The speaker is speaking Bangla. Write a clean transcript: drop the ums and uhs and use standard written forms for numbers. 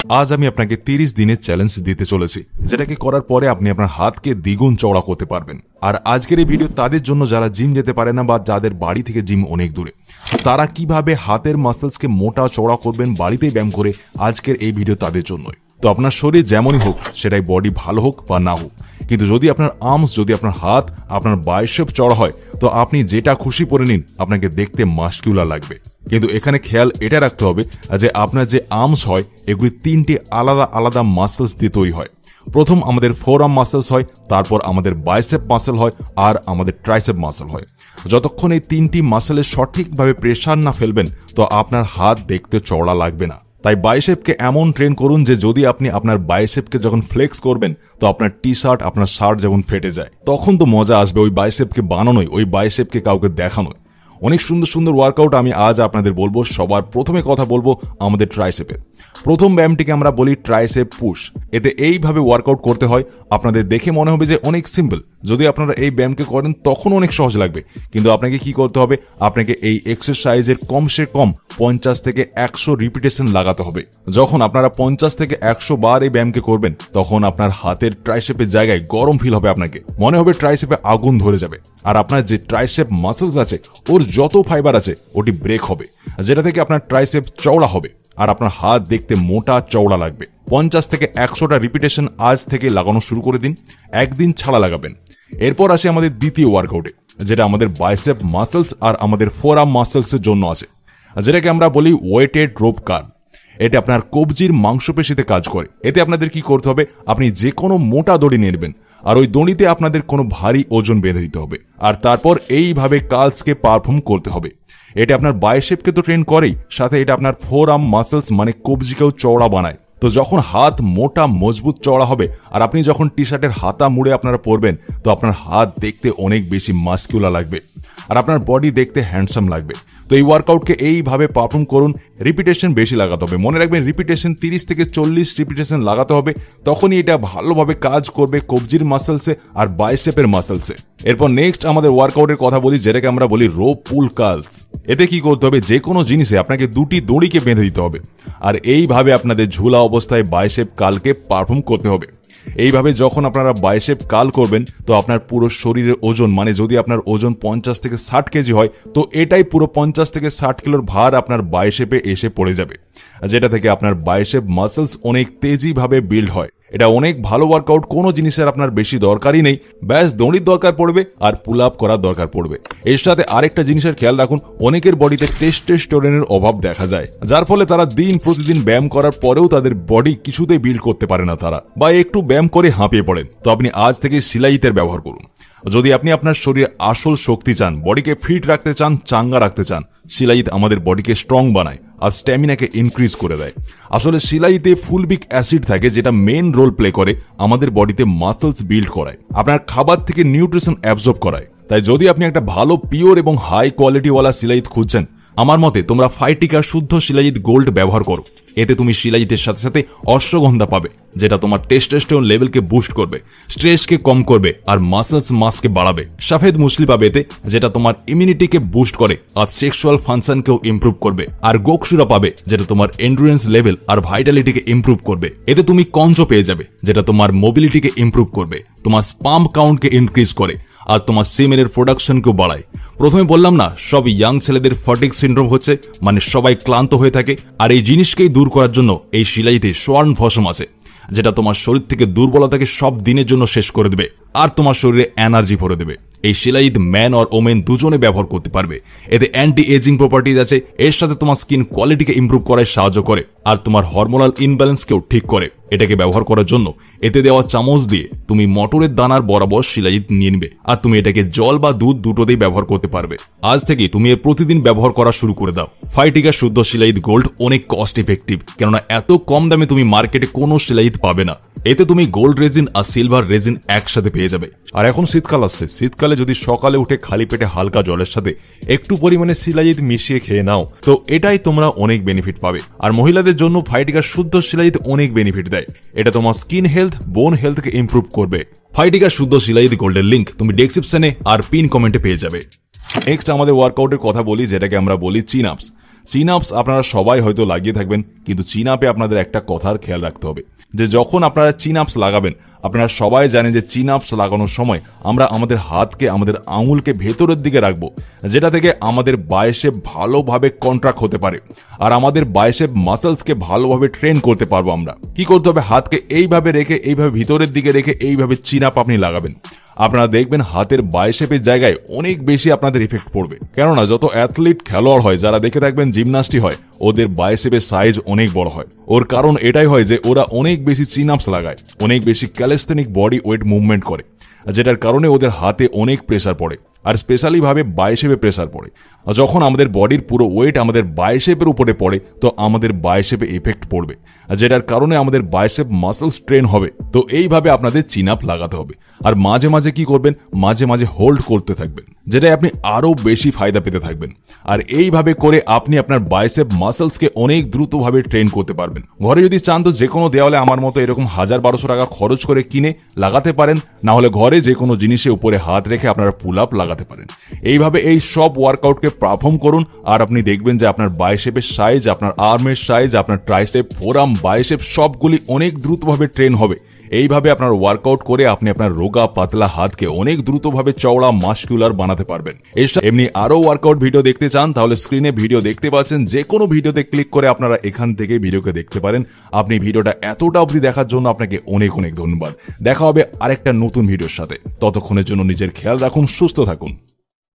আজ আমি আপনাকে 30 দিনের চ্যালেঞ্জ দিতে চলেছি, যেটাকে করার পরে আপনি আপনার হাতকে দ্বিগুণ চওড়া করতে পারবেন। আর আজকের এই ভিডিও তাদের জন্য যারা জিম যেতে পারে না বা যাদের বাড়ি থেকে জিম অনেক দূরে, তারা কিভাবে হাতের মাসেলসকে মোটা চওড়া করবেন বাড়িতেই ব্যায়াম করে, আজকের এই ভিডিও তাদের জন্যই। তো আপনার শরীর যেমনই হোক, সেটাই বডি ভালো হোক বা না হোক, কিন্তু যদি আপনার আর্মস, যদি আপনার হাত, আপনার বাইসেপ চড়া হয়, তো আপনি যেটা খুশি পরে নিন, আপনাকে দেখতে মাস্কুলার লাগবে। কিন্তু এখানে খেয়াল এটা রাখতে হবে যে আপনার যে আর্মস হয়, এগুলি 3টি আলাদা আলাদা মাসেলস দিয়ে তৈরি হয়। প্রথম আমাদের ফোরআর্ম মাসেলস হয়, তারপর আমাদের বাইসেপ মাসেল হয়, আর আমাদের ট্রাইসেপ মাসেল হয়। যতক্ষণ এই 3টি মাসেলের সঠিকভাবে প্রেসার না ফেলবেন, তো আপনার হাত দেখতে চওড়া লাগবে না। তাই বাইসেপকে এমন ট্রেন করুন যে যদি আপনি আপনার বাইসেপকে যখন ফ্লেক্স করবেন, তো আপনার টি শার্ট, আপনার শার্ট যেমন ফেটে যায়, তখন তো মজা আসবে ওই বাইসেপকে বানানোই, ওই বাইসেপকে কাউকে দেখানোই। অনেক সুন্দর সুন্দর ওয়ার্কআউট আমি আজ আপনাদের বলবো। সবার প্রথমে কথা বলবো আমাদের ট্রাইসেপের। প্রথম ব্যায়ামটিকে আমরা বলি ট্রাইসেপ পুশ। এতে এইভাবে ওয়ার্কআউট করতে হয়। আপনাদের দেখে মনে হবে যে অনেক সিম্পল, যদি আপনারা এই ব্যায়ামকে করেন তখন অনেক সহজ লাগবে, কিন্তু আপনাকে কি করতে হবে, আপনাকে এই এক্সারসাইজের কমসে কম 50 থেকে 100 রিপিটেশন লাগাতে হবে। যখন আপনারা 50 থেকে 100 বার এই ব্যায়ামকে করবেন, তখন আপনার হাতের ট্রাইসেপের জায়গায় গরম ফিল হবে, আপনাকে মনে হবে ট্রাইসেপে আগুন ধরে যাবে। আর আপনার যে ট্রাইসেপ মাসেলস আছে, ওর যত ফাইবার আছে ওটি ব্রেক হবে, যেটা থেকে আপনার ট্রাইসেপ চওড়া হবে আর আপনার হাত দেখতে মোটা চওড়া লাগবে। 50 থেকে 100টা রিপিটেশন আজ থেকে লাগানো শুরু করে দিন, একদিন ছাড়া লাগাবেন। এরপর আসে আমাদের দ্বিতীয় ওয়ার্কআউটে, যেটা আমাদের বাইসেপ মাসেলস আর আমাদের ফোরআর্ম মাসেলসের জন্য আছে, যেটাকে আমরা বলি ওয়েটেড রোপ কার্ল। এটা আপনার কবজির মাংসপেশিতে কাজ করে। এতে আপনাদের কি করতে হবে, আপনি যে কোনো মোটা দড়ি নেবেন, আর ওই দড়িতে আপনাদের কোনো ভারী ওজন বেঁধে দিতে হবে, আর তারপর এইভাবে কার্লসকে পারফর্ম করতে হবে। এটা আপনার বাইসেপকে তো ট্রেন করেই, সাথে এটা আপনার ফোরআর্ম মাসেলস মানে কবজিকেও চওড়া বানায়। তো যখন হাত মোটা মজবুত চওড়া হবে, আর আপনি যখন টি শার্টের হাতা মুড়ে আপনারা পরবেন, তো আপনার হাত দেখতে অনেক বেশি মাস্কুলার লাগবে আর আপনার বডি দেখতে হ্যান্ডসাম লাগবে। তো এই ওয়ার্কআউটকে এইভাবে পারফর্ম করুন। রিপিটেশন বেশি লাগাতে হবে, মনে রাখবেন রিপিটেশন 30 থেকে 40 রিপিটেশন লাগাতে হবে, তখনই এটা ভালোভাবে কাজ করবে কবজির মাসেলসে আর বাইসেপের মাসেলসে। এরপর নেক্সট আমাদের ওয়ার্কআউটের কথা বলি, যেটাকে আমরা বলি রোপ পুল কার্লস। এতে কি করতে হবে, যে কোনো জিনিসে আপনাকে 2টি দড়িকে বেঁধে দিতে হবে, আর এইভাবে আপনাদের ঝুলা অবস্থায় বাইসেপ কার্লকে পারফর্ম করতে হবে। এইভাবে যখন আপনারা বাইসেপ কার্ল করবেন, তো আপনার পুরো শরীরের ওজন, মানে যদি আপনার ওজন 50 থেকে 60 কেজি হয়, তো এটাই পুরো 50 থেকে 60 কিলোর ভার আপনার বাইসেপে এসে পড়ে যাবে, যেটা থেকে আপনার বাইসেপ মাসেলস অনেক তেজিভাবে বিল্ড হয়। এটা অনেক ভালো ওয়ার্কআউট, কোনো জিনিসের আপনার বেশি দরকারই নেই, ব্যাস দড়ির দরকার পড়বে আর পুল আপ করার দরকার পড়বে। এর সাথে আরেকটা জিনিসের খেয়াল রাখুন, অনেকের বডিতে টেস্টোস্টেরনের অভাব দেখা যায়, যার ফলে তারা দিন প্রতিদিন ব্যায়াম করার পরেও তাদের বডি কিছুতেই বিল্ড করতে পারে না তারা, বা একটু ব্যায়াম করে হাঁপিয়ে পড়েন। তো আপনি আজ থেকে শিলাইতের ব্যবহার করুন। যদি আপনি আপনার শরীরে আসল শক্তি চান, বডিকে ফিট রাখতে চান, চাঙ্গা রাখতে চান, শিলাইত আমাদের বডিকে স্ট্রং বানায় আর স্ট্যামিনাকে ইনক্রিজ করে দেয়। আসলে শিলাইতে ফুলবিক অ্যাসিড থাকে, যেটা মেন রোল প্লে করে আমাদের বডিতে মাসেলস বিল্ড করায়, আপনার খাবার থেকে নিউট্রিশন অ্যাবজর্ব করায়। তাই যদি আপনি একটা ভালো পিওর এবং হাই কোয়ালিটিওয়ালা শিলাইত খুঁজছেন, আমার মতে তোমরা ফাইটিকা শুদ্ধ শিলাইত গোল্ড ব্যবহার করো। এতে তুমি শিলাইতের সাথে সাথে অশ্বগন্ধা পাবে, যেটা তোমার টেস্টোস্টেরন লেভেলকে বুস্ট করবে, স্ট্রেসকে কম করবে আর মাসেলস মাসকে বাড়াবে। সফেদ মুসলি পাবে এতে, যেটা তোমার ইমিউনিটিকে বুস্ট করে আর সেক্সুয়াল ফাংশনকেও ইমপ্রুভ করবে। আর গোকসুরা পাবে, যেটা তোমার এন্ডুরেন্স লেভেল আর ভাইটালিটিকে ইমপ্রুভ করবে। এতে তুমি কঞ্জ পেয়ে যাবে, যেটা তোমার মোবিলিটিকে ইমপ্রুভ করবে, তোমার স্পাম কাউন্টকে ইনক্রিজ করে আর তোমার সিমেনের প্রোডাকশনকেও বাড়ায়। প্রথমে বললাম না, সব ইয়াং ছেলেদের ফটিগ সিনড্রোম হচ্ছে, মানে সবাই ক্লান্ত হয়ে থাকে, আর এই জিনিসকেই দূর করার জন্য এই শিলাইতে সোয়ার্ন ফসম আছে, যেটা তোমার শরীর থেকে দুর্বলতাকে সব দিনের জন্য শেষ করে দেবে আর তোমার শরীরে এনার্জি ভরে দেবে। এই শিলাইত ম্যান আর ওমেন দুজনে ব্যবহার করতে পারবে। এতে অ্যান্টি এজিং প্রপার্টিজ আছে, এর সাথে তোমার স্কিন কোয়ালিটিকে ইমপ্রুভ করায় সাহায্য করে আর তোমার হরমোনাল ইনব্যালেন্সকেও ঠিক করে। এটাকে ব্যবহার করার জন্য এতে দেওয়া চামচ দিয়ে তুমি মটরের দানার বরাবর শিলাইত নিয়ে নিবে, আর তুমি এটাকে জল বা দুধ দুটোতেই ব্যবহার করতে পারবে। আজ থেকে তুমি এর প্রতিদিন ব্যবহার করা শুরু করে দাও। ফাইটিকা শুদ্ধ শিলাইত গোল্ড অনেক কস্ট ইফেক্টিভ, কেননা এত কম দামে তুমি মার্কেটে কোনো শিলাইত পাবে না। এতে তুমি গোল্ড রেজিন আর সিলভার রেজিন একসাথে পেয়ে যাবে। আর এখন শীতকাল আসছে, শীতকালে যদি সকালে উঠে খালি পেটে হালকা জলের সাথে একটু পরিমাণে শিলাইত মিশিয়ে খেয়ে নাও, তো এটাই তোমরা অনেক বেনিফিট পাবে। আর মহিলাদের জন্য ফাইটিকা শুদ্ধ শিলাইত অনেক বেনিফিট দেয়। এটা তোমার স্কিন হেলথ, বোন হেলথকে ইমপ্রুভ করবে। ফাইটিকা শুদ্ধ শিলাইত গোল্ডের লিঙ্ক তুমি ডেসক্রিপশনে আর পিন কমেন্টে পেয়ে যাবে। নেক্সট আমাদের ওয়ার্কআউটের কথা বলি, যেটাকে আমরা বলি চিন আপস। চিন আপস আপনারা সবাই হয়তো লাগিয়ে থাকবেন, কিন্তু চিন আপে আপনাদের একটা কথার খেয়াল রাখতে হবে যে যখন আপনারা চিন আপস লাগাবেন, আপনারা সবাই জানেন যে চিন আপস লাগানোর সময় আমরা আমাদের হাতকে, আমাদের আঙুলকে ভেতরের দিকে রাখবো, যেটা থেকে আমাদের বাইসেপ ভালোভাবে কন্ট্রাক্ট হতে পারে আর আমাদের বাইসেপ মাসলসকে ভালোভাবে ট্রেন করতে পারবো। আমরা কি করতে হবে, হাতকে এইভাবে রেখে, এইভাবে ভিতরের দিকে রেখে এইভাবে চিন আপ আপনি লাগাবেন। আপনারা দেখবেন হাতের বাইসেপের জায়গায় অনেক বেশি আপনাদের ইফেক্ট পড়বে। কেননা যত অ্যাথলিট খেলোয়াড় হয়, যারা দেখে থাকবেন জিমনাস্টি হয়, ওদের বাইসেপের সাইজ অনেক বড় হয়। ওর কারণ এটাই হয় যে ওরা অনেক বেশি চিন আপস লাগায়, অনেক বেশি ক্যালিস্থেনিক বডি ওয়েট মুভমেন্ট করে, যেটার কারণে ওদের হাতে অনেক প্রেসার পড়ে আর স্পেশালি ভাবে বাইসেপে প্রেসার পড়ে। যখন আমাদের বডির পুরো ওয়েট আমাদের বাইসেপের উপরে পড়ে, তো আমাদের বাইসেপে ইফেক্ট পড়বে, যেটার কারণে আমাদের বাইসেপ মাসল স্ট্রেন হবে। তো এইভাবে আপনাদের চিন আপ লাগাতে হবে। আর মাঝে মাঝে কি করবেন, মাঝে মাঝে হোল্ড করতে থাকবেন, যেটাই আপনি আরো বেশি ফায়দা পেতে থাকবেন। আর এইভাবে করে আপনি আপনার বাইসেপ মাসলসকে অনেক দ্রুতভাবে ট্রেন করতে পারবেন। ঘরে যদি চান তো যে কোনো দেওয়ালে আমার মতো এরকম 1000-1200 টাকা খরচ করে কিনে লাগাতে পারেন, না হলে ঘরে যে কোনো জিনিসের উপরে হাত রেখে আপনারা পুল আপ লাগাতে পারেন। এইভাবে এই সব ওয়ার্কআউটকে পারফর্ম করুন আর আপনি দেখবেন যে আপনার বাইসেপের সাইজ, আপনার আর্মের সাইজ, আপনার ট্রাইসেপ, ফোরাম, বাইসেপ সবগুলি অনেক দ্রুতভাবে ট্রেন হবে। এইভাবে আপনার ওয়ার্কআউট করে আপনি আপনার রোগা পাতলা হাতকে অনেক দ্রুতভাবে চওড়া মাসকুলার বানাতে পারবেন। এমনি আরো ওয়ার্কআউট ভিডিও দেখতে চান তাহলে স্ক্রিনে ভিডিও দেখতে পাচ্ছেন, যে কোনো ভিডিওতে ক্লিক করে আপনারা এখান থেকে ভিডিওকে দেখতে পারেন। আপনি ভিডিওটা এতটা অবধি দেখার জন্য আপনাকে অনেক অনেক ধন্যবাদ। দেখা হবে আরেকটা নতুন ভিডিওর সাথে। ততক্ষণের জন্য নিজের খেয়াল রাখুন, সুস্থ থাকুন।